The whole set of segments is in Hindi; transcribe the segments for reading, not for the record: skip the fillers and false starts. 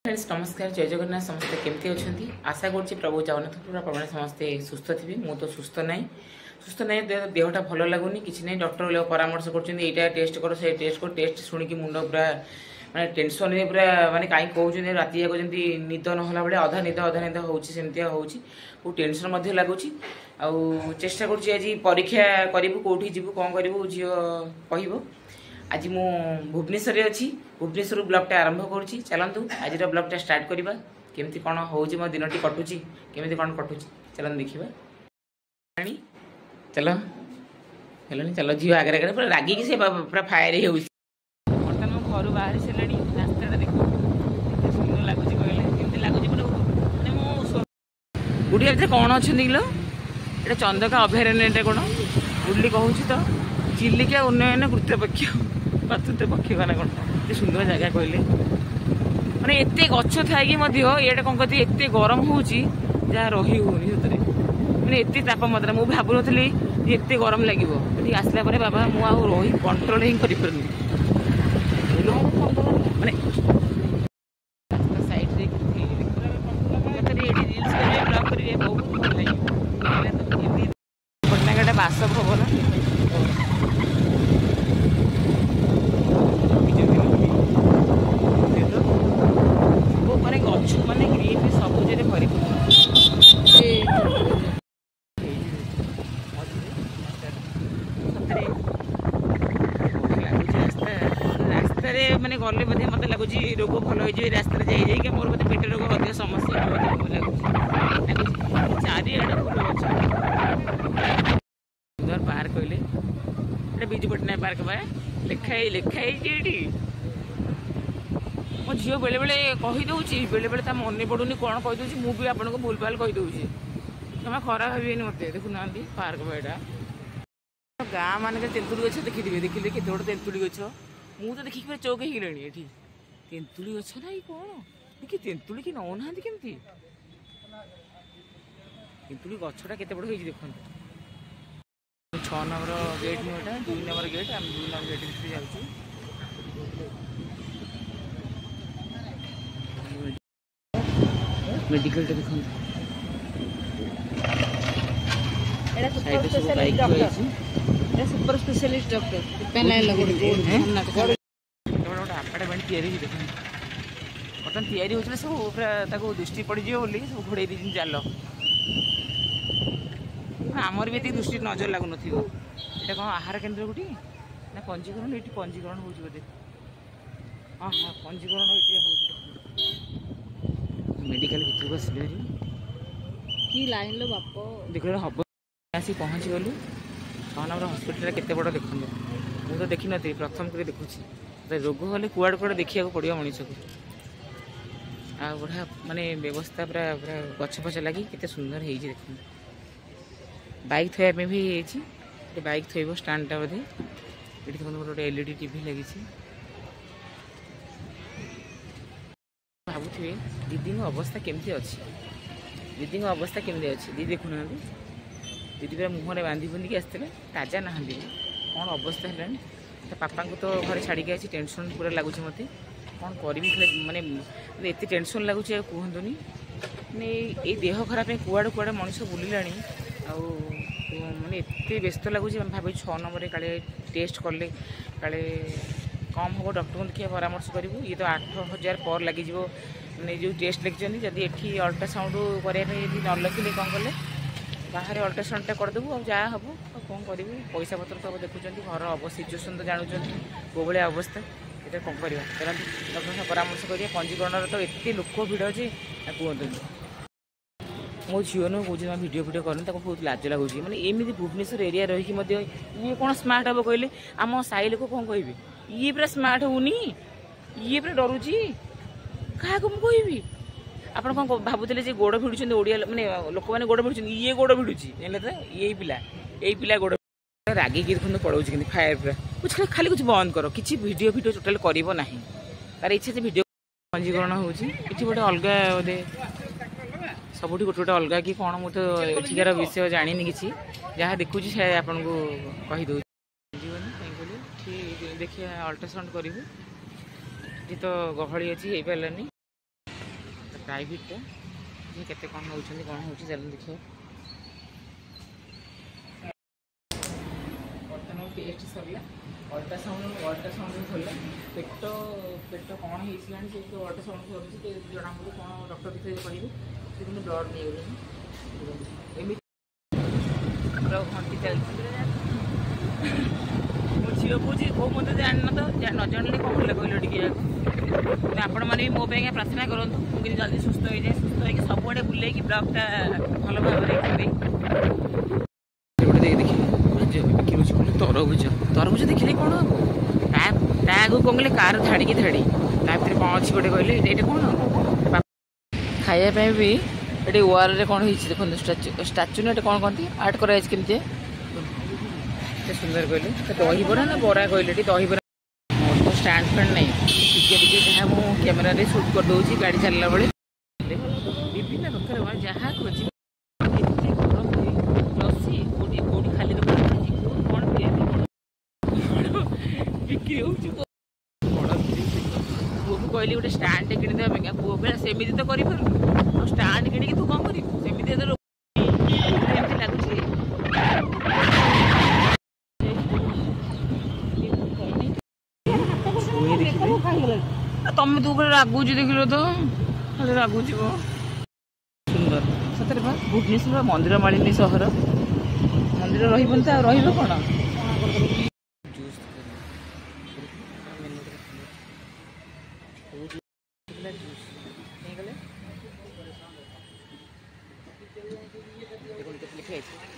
फ्रेंड्स नमस्कार जय जगन्नाथ समस्ते केमती अच्छा आशा करुँच प्रभु जगन्नाथ प्रभु समस्ते सुस्थ थी मु तो सुस्थ ना देहटा भल लगुनि कि नहीं डॉक्टर परामर्श कर टेस्ट कर से टेस्ट कर टेस्ट शुणिकी मुंड पूरा माने टेंशन रे पूरा माने कहीं कहते राति जाक जमी निद नहला बेले अधा निद होमती हो टेंशन लगुच चेष्टा करुँच आज परीक्षा करूँ कौटी जीवु कौन करूँ झील कह आज मु भुवनेश्वर अच्छी भुवनेश्वर ब्लॉगटा आरंभ करुँची चलतु आज ब्लॉगटा स्टार्ट करवा केमती कौन हो दिन टी कटुची केमती कौन कटुची चलते देखा चल हेलानी चल झील आगे आगे पूरा रागिकी से पूरा फायर हो बर्तमान मो घर बाहरी सारे रास्ता देख सुंदर लगुच कहले लगुच पूरा गुड़िया कौन अच्छा किलो ये चंदका अभयारण्य कौन बुल्ली कहूँ तो चिलिका उन्नयन कृतपक्ष पातृत्वपक्ष ना कौन सुंदर जगह कहले माने एत गछ थी ये कौन कहती एत गरम हो जहाँ रही होनी सतरे मैंने एत तापमात्रा मुझे भावुन एत गरम लगे आसला बाबा मुझे रही कंट्रोल ही कर बासभवन गच माने ग्रीन सबुज रास्तार माने गले मत लगुच रोग भल हो रास्ता जाइए मोर बोधे पेट रोग अधिक समस्या चारिआडे फूल गछ सुंदर पार्क कहले विजु पट्टनायक पार्क बा लिखाई मो झील बेले बेले कहीदे बेले बेले मन पड़ूनी कौन कहीदे मुझे आपको भूल भाल कहीदे जमा खराब भावे मत देखुना पार्क बाटा गाँ मान तेंतुड़ी गछ देखिए देखिए केत गोटे तेंतुड़ी गछ मुझे देखिए पूरा चौक हो गले ये तेंतुड़ी गछ ना कौन कि तेंतुड़ी कि नौना केमती तेंतुड़ी गछटा केते बड़ देखो 6 नंबर गेट नुटा 2 नंबर गेट आम 2 नंबर गेट भितर जाऊँ मेडिकल देखो सुपर स्पेशलिस्ट डॉक्टर आपार्टमेंट बर्तमान या सब पूरा दृष्टि पड़ज बोली सब घोड़े दी जाल आमर भी दृष्टि नजर लगुन ये कौन आहार केन्द्र गोटी ना पंजीकरण ये पंजीकरण हो बोधे हाँ हाँ पंजीकरण ये मेडिकल भर आसले कि लाइन लो बाप देख हम आसी पहुँची गलु 6 नंबर हस्पिटाल केते बड़ देखु मुझे तो देखी नी प्रथम कर देखुची रोग हेल्ले कुआड़ कुआड़ देखा पड़ो मनीष को आ बढ़िया माने व्यवस्था पूरा पूरा गछ फछ लगी केते सुंदर है देख बाइक थोड़ा भी ये बाइक थोब स्टाण्डटा बोधे ये गोटे एलईडी टीवी लगी भावुए दीदी अवस्था केमती अच्छी दीदी अवस्था केमती अच्छी दीदी देखुना दीदी पूरा मुहर बांधि बुंदी आसते ताजा ना कौन अवस्था है पापा को तो घर छाड़ी आई टेंशन पूरा लगुच मत कौन करी माने एत टेंशन लगुच कहतुनि माने ये देह खराब कुआड़े कुआड़े मनीष बुलिला माने एत व्यस्त लगुच भाव 6 नंबर काले टेस्ट कले काले कम हम डॉक्टर को देखिए परामर्श करूँ ये तो 8000 पर लगे मैंने जो टेस्ट लिखिं जदि ये अल्ट्रासाउंड करने न लिखिले कौन कले बाहर अल्ट्रासाउंडटा करदेबू आ जहाँ हम कौन करूँ पैसा पत्र तो देखुं घर सिचुएसन तो जानूँ कौ भाया अवस्था ये कौन कर डॉक्टर परामर्श करिए पंजीकरण तो एत लोक भिड़ अच्छे कहते मो झील नु कौन भिडियो भिडियो करनी बहुत लाज लगुच मैंने एमती भुवनेश्वर एरिया रही ये कौन स्मार्ट हम कहले आम साई लोक कौन कहे ये पूरा स्मार्ट होनी ये पूरा डरुची क्या मुझे आप कौन भावुले गोड़ भिड़ुं ओडिया मैंने लोक मैंने गोड़ भिड़ुं ये गोड़ भिड़ुची तो यही पिला गोड़ रागिकी देखो पड़ोसी फायर पूरा कुछ खाली कुछ बंद कर किसी वीडियो वीडियो टोटाल करना तार इच्छा से वीडियो पंजीकरण होती गोटे अलग बोधे सबुठ गोटे गोटे अलग कि कौन मुझे एठिकार विषय जानी कि जहाँ देखुची से आपन को कहीदे देखिए अल्ट्रासाउंड करूँ ये तो गहली अच्छी हो पारानी प्राइवेटा केते कौन नौ कौन हो चल देखिए बर्तमान टेस्ट सरला अल्ट्रासाउंड खोल पेट पेट कौन हो अल्ट्रासाउंड कर जना पड़े कौन डॉक्टर देखिए कहे से ब्लड नहीं गले घंटी चलती मो झील कौच कौ मत जान तो न जानले कौन भले कहल टे आपण मैंने मो प्रार्थना करूँ मुझे जल्दी सुस्थ हो जाए सुस्थ हो सबुआड़े बुले ब्लॉगटा भल भाव देखिए तरबुज तरबुज देखिले कौन हम आगे कौन कहले कार धाड़ी धाड़ी ता भर कौन अच्छी गोटे कहले ये कौन खायापी भी ये वाल रे कौन देखो स्टाच्यू ना कौन कहते आर्ट कराई केमती सुंदर कहले दही बरा ना बरा कहले दही बरा मोर तो स्टैंड फैंड नहीं टिके जहाँ मुझे कैमेरा रे शूट कर दूसरी गाड़ी चलला बेले विभिन्न प्रकार जहाँ खोज लस्सी कौटी खाली कौन बिक्री हो पुओ को कहली गोटे स्टाण्ड किणिदेवा पुओ बेला सेमती तो कर स्टाण्ड किणिकी तू कौन करमती लगुच तुम तू रागुच देख तो रागुच सुंदर सतरे भुवनेश्वर मंदिर मालिनी सहर मंदिर रही कौन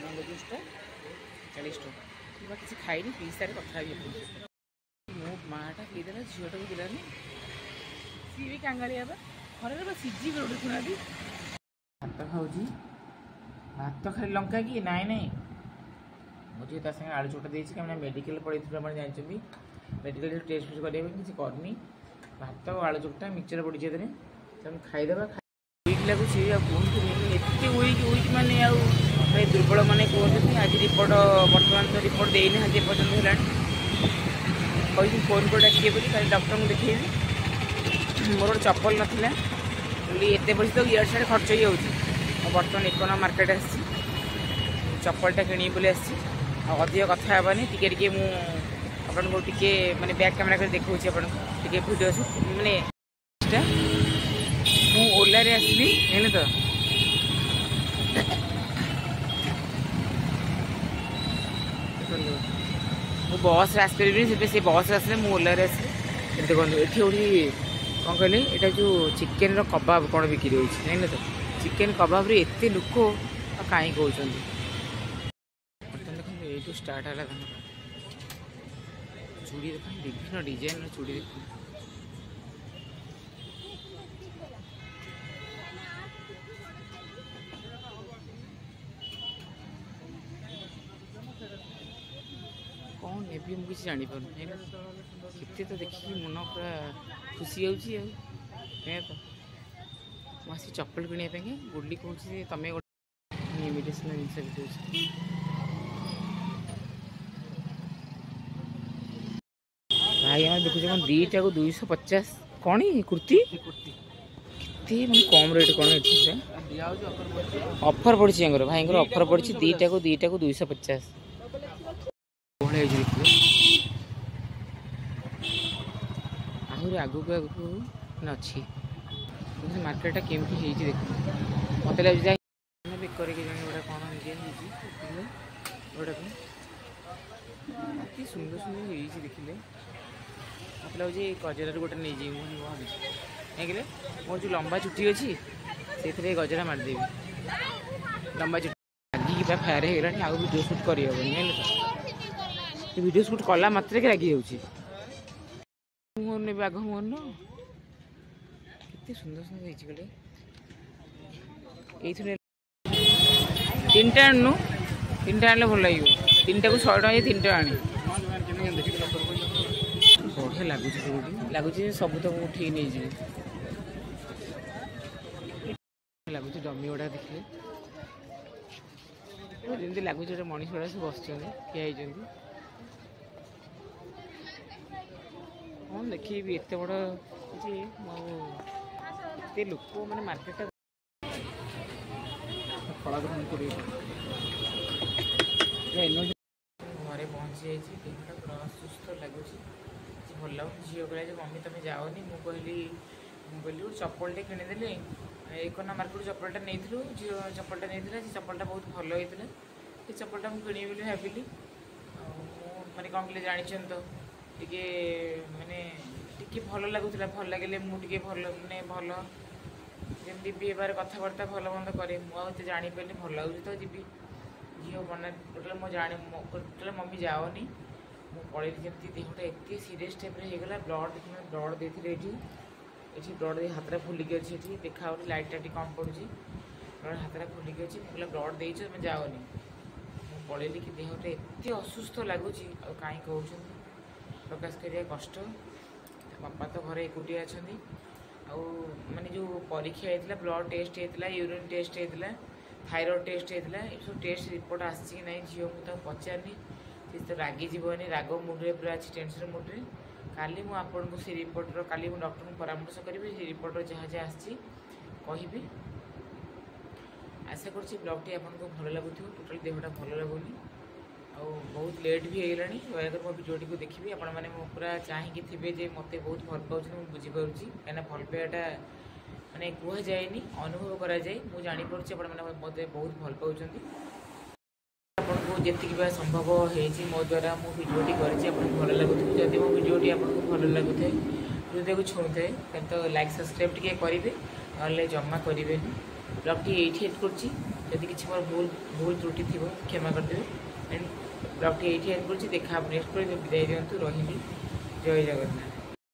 मैंगो जूसटा 40 टଙ୍କା किसी खाई पिसार कथा मो माटा पीदेला झीटा को दिलानी सी भी कांगालिया घर सीझी कर देखुना भात खाऊँ भात खाली लंका कि नाई नाई मुझे संगे आलू चोटा देती क्या मेडिकल पड़े जानते मेडिकल टेस्ट फेस्ट करेंगे किसी करनी भात आलू चोटा मिक्सचर पड़ी तेरे खाईदे वीक लगुच एत वीक माने दुर्बल मैंने कहते आज रिपोर्ट बर्तमान तो रिपोर्ट देना पर्यटन है कहीं फोन को डाकिए बोली डॉक्टर को देखी मोर चप्पल नाला एत पैसा तो इड साइड खर्च ही बर्तमान इकोनॉमी मार्केट आसी चप्पलटा किणी बोली आसी अधिक कथा हेनी टी मुझे माने बैक कैमेरा कर देखा टे भिडियो माने मु ओला रे आसली जाने तो मु बस आस से बस आसले मु ओला रे आसली देखो ये गोटी कौन कहले यहाँ जो चिकेन कबाब कौन बिक्री होना तो चिकेन कबाब रे एत लोक कहीं कहते देखो ये स्टार्ट है चूड़ी देख विभिन्न डिजाइन चूड़ी देख कौन ने मुझे जापर केते तो देखिए मन पूरा खुशी होती तो मुझे चप्पल किणापी बुली कहे तुम गोटे इमिटेसन जिनस भी भाई हम देखुचे दीटा को 250 कौन कुर्ती केते मैं कम रेट कौन ऑफर पड़ी भाई ऑफर पड़ी दीटा को 250 आहरी आगू आगू अच्छी मार्केटा केमती देख मत लगे बेकर गोटा कौन गोटा सुंदर सुंदर देखिले मत लगे गजरार गोटे नहीं जी मुझे भावी कहीं मोर जो लंबा चुट्टी अच्छी से गजरा मारदेवी लंबा चुट्टी लगी पूरा फायर होगा आगे वीडियो शूट करहबनी तो वीडियो शूट कला मात्र के लगी मुहर ने आग मुहर न के सुंदर सुंदर ये तीन टा आणनु तीन टा आने भल लगे तीन टा को 100 टका तीन टा आनी बढ़िया लगुच सब तो ठीक नहीं जी लगुच डमी गुड़ा देखिए जमी लगुच गोटे मनीष गुड़ा सब बस ठिया कौन देखी एत बड़ ଏତେ ଲୋକ ମାନେ ମାର୍କେଟଟା ଘରେ ପହଞ୍ଚି ଯାଇଛି। ଦେହଟା ପୁରା ଅସୁସ୍ଥ ଲାଗୁଛି, କିଛି ଭଲ ଲାଗୁନି। ଝିଅ କହିଲା ଯେ ମମି ତୁମେ ଯାଅନି। ମୁଁ କହିଲି ଗୋଟେ ଚପଲଟେ କିଣିଦେଲି। 1 ନମ୍ବର ମାର୍କେଟରୁ ଚପଲଟା ନେଇଥିଲୁ, ଝିଅ ଚପଲଟା ନେଇଥିଲା। ସେ ଚପଲଟା ବହୁତ ଭଲ ହେଇଥିଲା। ସେ ଚପଲଟା ମୁଁ କିଣିବି ବୋଲି ଭାବିଲି। ଆଉ ମୁଁ ମାନେ କ'ଣ କହିଲେ ଜାଣିଛନ୍ତି ତ ଟିକେ ମାନେ ଟିକେ ଭଲ ଲାଗୁଥିଲା। ଭଲ ଲାଗିଲେ ମୁଁ ଟିକେ ଭଲ ମାନେ ଭଲ ଯେମିତି ବିହେବାର କଥାବାର୍ତ୍ତା ଭଲ ମନ୍ଦ କରେ। ମୁଁ ଆଉ ଏତେ ଜାଣିପାରିଲି ଭଲ ଲାଗୁଛି ତ ଯିବି। ଝିଅ ମନା ଟୋଟାଲ୍ ଟୋଟାଲ୍ ମମି ଯାଅନି। ମୁଁ ପଳେଇଲି ଯେମିତି ଦେହଟା ଏତେ ସିରିୟସ୍ ଟାଇପ୍ର ହେଇଗଲା। ବ୍ଲଡ଼ ଦେଇଥିଲେ ଏଠି ବ୍ଲଡ଼ ଦେଇ ହାତଟା ଫୁଲିକି ଅଛି। ଏଠି ଦେଖାହେଉନି, ଲାଇଟ୍ଟା ଟିକେ କମ୍ ପଡ଼ୁଛି। ବ୍ଲଡ଼ ହାତଟା ଫୁଲିକି ଅଛି। ମୁଁ କହିଲା ବ୍ଲଡ଼ ଦେଇଛ ତୁମେ ଯାଅନି। ମୁଁ ପଳେଇଲି କି ଦେହଟା ଏତେ ଅସୁସ୍ଥ ଲାଗୁଛି ଆଉ କାହିଁ କହୁଛନ୍ତି ପ୍ରକାଶ କରିବା କଷ୍ଟ। ବାପା ତ ଘରେ ଏକୁଟିଆ ଅଛନ୍ତି। ଆଉ ମାନେ ଯେଉଁ ପରୀକ୍ଷା ହେଇଥିଲା, ବ୍ଲଡ଼ ଟେଷ୍ଟ ହେଇଥିଲା, ୟୁରିନ୍ ଟେଷ୍ଟ ହେଇଥିଲା, ଥାଇରଏଡ଼୍ ଟେଷ୍ଟ ହେଇଥିଲା, ଏସବୁ ଟେଷ୍ଟ ରିପୋର୍ଟ ଆସିଛି କି ନାହିଁ ଝିଅ ମୁଁ ତାକୁ ପଚାରିନି। ସେ ତ ରାଗିଯିବନି, ରାଗ ମୁଡ଼ରେ ପୁରା ଅଛି, ଟେନସନ୍ ମୁଡ଼ରେ। କାଲି ମୁଁ ଆପଣଙ୍କୁ ସେ ରିପୋର୍ଟର କାଲି ମୁଁ ଡକ୍ଟରଙ୍କୁ ପରାମର୍ଶ କରିବି। ସେ ରିପୋର୍ଟର ଯାହା ଯାହା ଆସିଛି କହିବି। ଆଶା କରୁଛି ବ୍ଲଗ୍ଟି ଆପଣଙ୍କୁ ଭଲ ଲାଗୁଥିବ। ଟୋଟାଲ୍ ଦେହଟା ଭଲ ଲାଗୁନି ଆଉ ବହୁତ ଲେଟ୍ ବି ହେଇଗଲାଣି। ଦୟାକରି ମୋ ଭିଡ଼ିଓଟିକୁ ଦେଖିବି। ଆପଣମାନେ ମୁଁ ପୁରା ଚାହିଁକି ଥିବେ ଯେ ମୋତେ ବହୁତ ଭଲ ପାଉଛନ୍ତି, ମୁଁ ବୁଝିପାରୁଛି। କାହିଁକିନା ଭଲ ପାଇବାଟା ମାନେ କୁହାଯାଏନି, ଅନୁଭବ କରାଯାଏ। ମୁଁ ଜାଣିପାରୁଛି ଆପଣମାନେ ମୋତେ ବହୁତ ଭଲ ପାଉଛନ୍ତି। ଆପଣଙ୍କୁ ଯେତିକି ବା ସମ୍ଭବ ହେଇଛି ମୋ ଦ୍ୱାରା ମୁଁ ଭିଡ଼ିଓଟି କରିଛି ଆପଣଙ୍କୁ ଭଲ ଲାଗୁଥିବ। ଯଦି ମୋ ଭିଡ଼ିଓଟି ଆପଣଙ୍କୁ ଭଲ ଲାଗୁଥାଏ, ହୃଦୟକୁ ଛୁଉଁଥାଏ, ତାହେଲେ ତ ଲାଇକ୍ ସବସ୍କ୍ରାଇବ୍ ଟିକେ କରିବେ, ନହେଲେ ଜମା କରିବେନି। ବ୍ଲଗ୍ଟି ଏଇଠି ଏଣ୍ଡ୍ କରୁଛି। ଯଦି କିଛି ମୋର ଭୁଲ ତ୍ରୁଟି ଥିବ କ୍ଷମା କରିଦେବେ। ବ୍ଲଗ୍ଟି ଏଇଠି ଏଣ୍ଡ୍ କରୁଛି। ଦେଖା ନେକ୍ସଟ କରି ବିଦାୟ ଦିଅନ୍ତୁ। ରହିଲି, ଜୟ ଜଗନ୍ନାଥ।